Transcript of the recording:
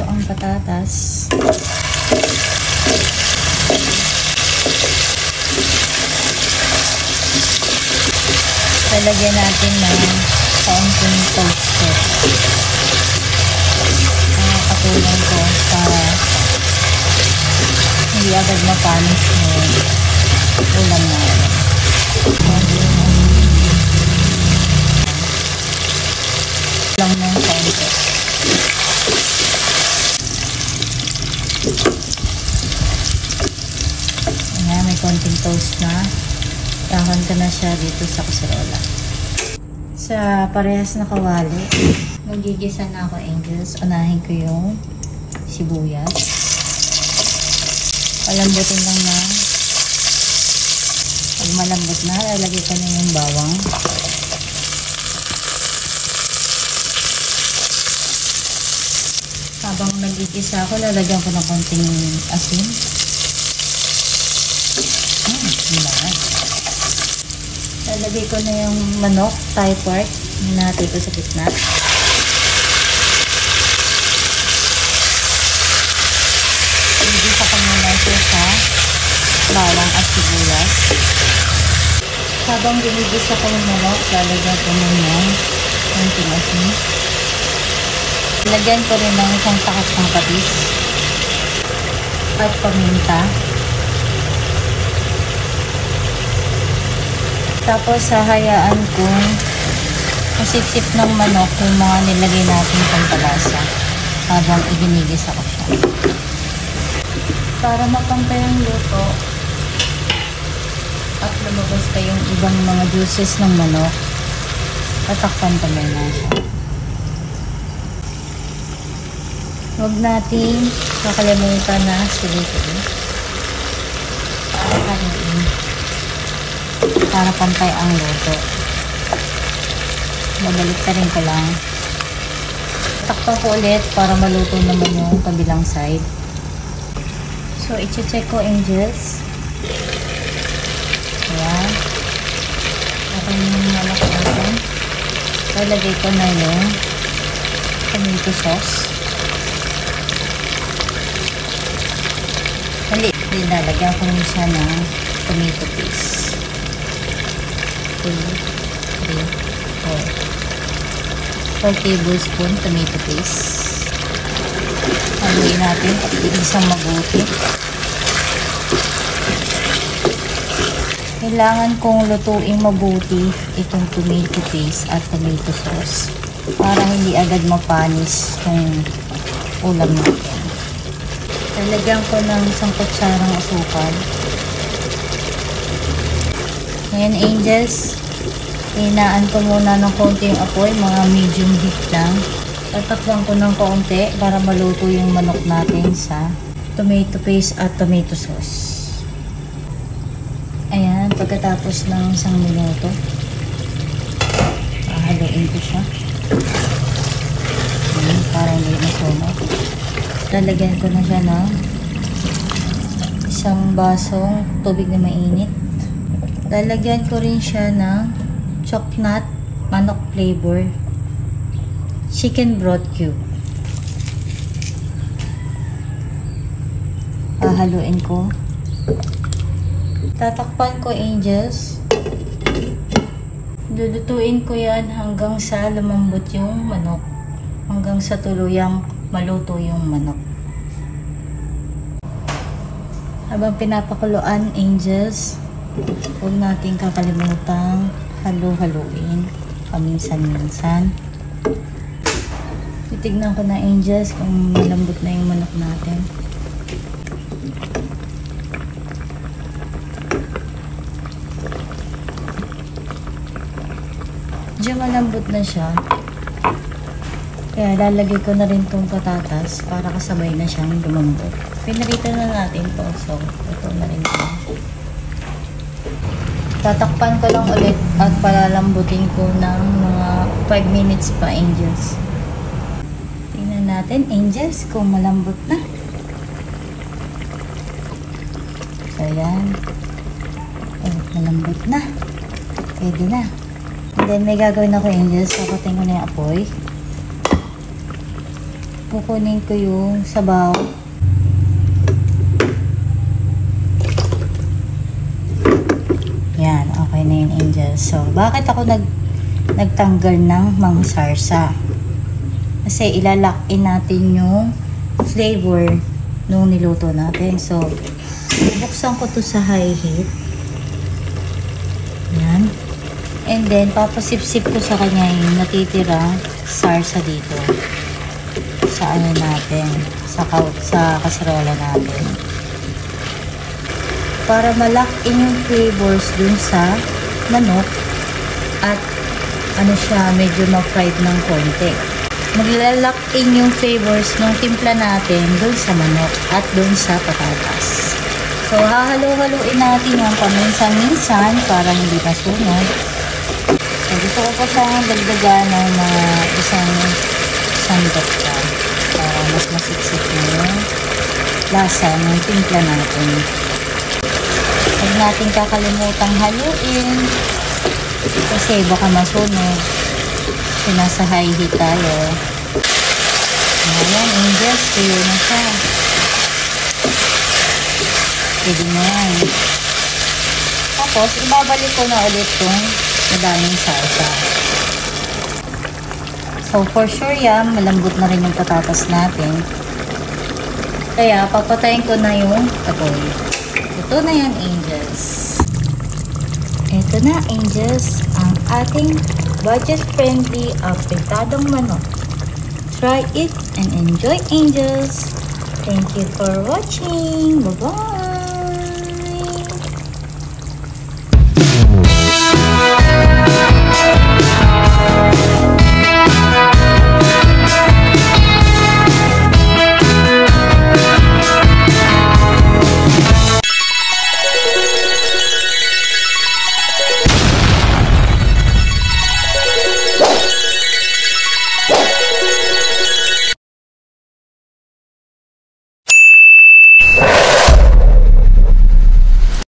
Ito ang patatas. Lalagyan natin ng kaunting toaster. Nakakatulong ko para hindi agad mapanis yung ulam natin. Lang ng kaunti. Ayan, may konting toast na. Tahan ko na siya dito sa kaserola. Sa parehas na kawali, magigisa na ako, angels. Unahin ko yung sibuyas. Palambutin lang na. Pag malambot na, lalagay ko na yung bawang. Habang nagigisa ako, lalagyan ko ng konting asin. Lalagay ko na yung manok, thigh part. Hinati ko sa gitna. Igisa ko muna siya sa bawang at sibuyas. Habang ginigisa ko yung manok, lalagyan ko muna konting asin. Lagyan ko rin ng isang takas ng patis at paminta. Tapos hahayaan kong masipsip ng manok yung mga nilagay natin pampalasa habang iginigisa ko siya. Para mapantay ang luto at lumabas pa yung ibang mga juices ng manok, tatakpan ko muna siya. Huwag natin kakalimutan na silitin para pantay ang luto. Babalik ka rin ko lang. Takpan ko ulit para maluto naman yung kabilang side. So, i-check ko, angels. Ayan. Okay yung manok natin. Lalagay ko na yung tomato sauce. Lalagyan ko rin siya ng tomato paste. 2, 3, 4 tablespoon tomato paste. Haluin natin at iisang mabuti. Kailangan kong lutuin mabuti itong tomato paste at tomato sauce para hindi agad mapanis yung ulam natin. Lalagyan ko ng isang kutsarang asukal. Ngayon, angels, hinaan ko muna ng konti yung apoy, mga medium heat lang. Tatakpan ko ng konti para maluto yung manok natin sa tomato paste at tomato sauce. Ayan, pagkatapos ng 1 minuto, haluin ko siya. Ayan, para hindi masunog. Lalagyan ko na siya ng 1 basong tubig na mainit. Lalagyan ko rin siya ng chocolate manok flavor chicken broth cube. Hahaluin ko. Tatakpan ko, angels. Dudutuin ko yan hanggang sa lumambot yung manok. Hanggang sa tuluyang maluto yung manok. Habang pinapakuluan, angels, huwag natin kakalimutan halu-haluin paminsan-minsan. Titignan ko na, angels, kung malambot na yung manok natin. Diyan malambot na siya. Kaya lalagay ko na rin tong patatas para kasabay na siyang lumambot. Pinarito na natin to. So, ito na rin ito. Tatakpan ko lang ulit at palalambutin ko ng mga 5 minutes pa, angels. Tingnan natin, angels, kung malambot na. So, yan. Oh, malambot na. Pwede na. And then, may gagawin ako, angels. Sapatin ko na yung apoy. kukunin ko yung sabaw. Yan, okay na yun, angels. So, bakit ako nagtanggal ng mga sarsa? Kasi ilalock in natin yung flavor nung niluto natin. So, bubuksan ko to sa high heat. Yan. And then, papasip-sip ko sa kanya yung natitirang sarsa dito. Sa ano natin. Sa kaserola natin. Para ma-lock in yung flavors dun sa manok. At ano siya, medyo ma-fried ng konti. Magla-lock in yung flavors ng timpla natin dun sa manok at dun sa patatas. So, hahalo-haluin natin yung paminsan-minsan para hindi masunog. So, gusto ko pa siyang dagdagan ng mga isang sandok pa para mas masiksik na yung lasa ng timpla natin. Huwag natin kakalimutang haluin kasi baka masunog. Kasi nasa high heat tayo. Ayan, angels, tuyo na siya. Pwede na yan. Tapos, ibabalik ko na ulit itong madaming salsa. So, for sure yan, malambot na rin yung patatas natin. Kaya, papatayin ko na yung apoy. Ito na yan, angels. Ito na, angels, ang ating budget-friendly apitadong manok. Try it and enjoy, angels. Thank you for watching. Bye-bye.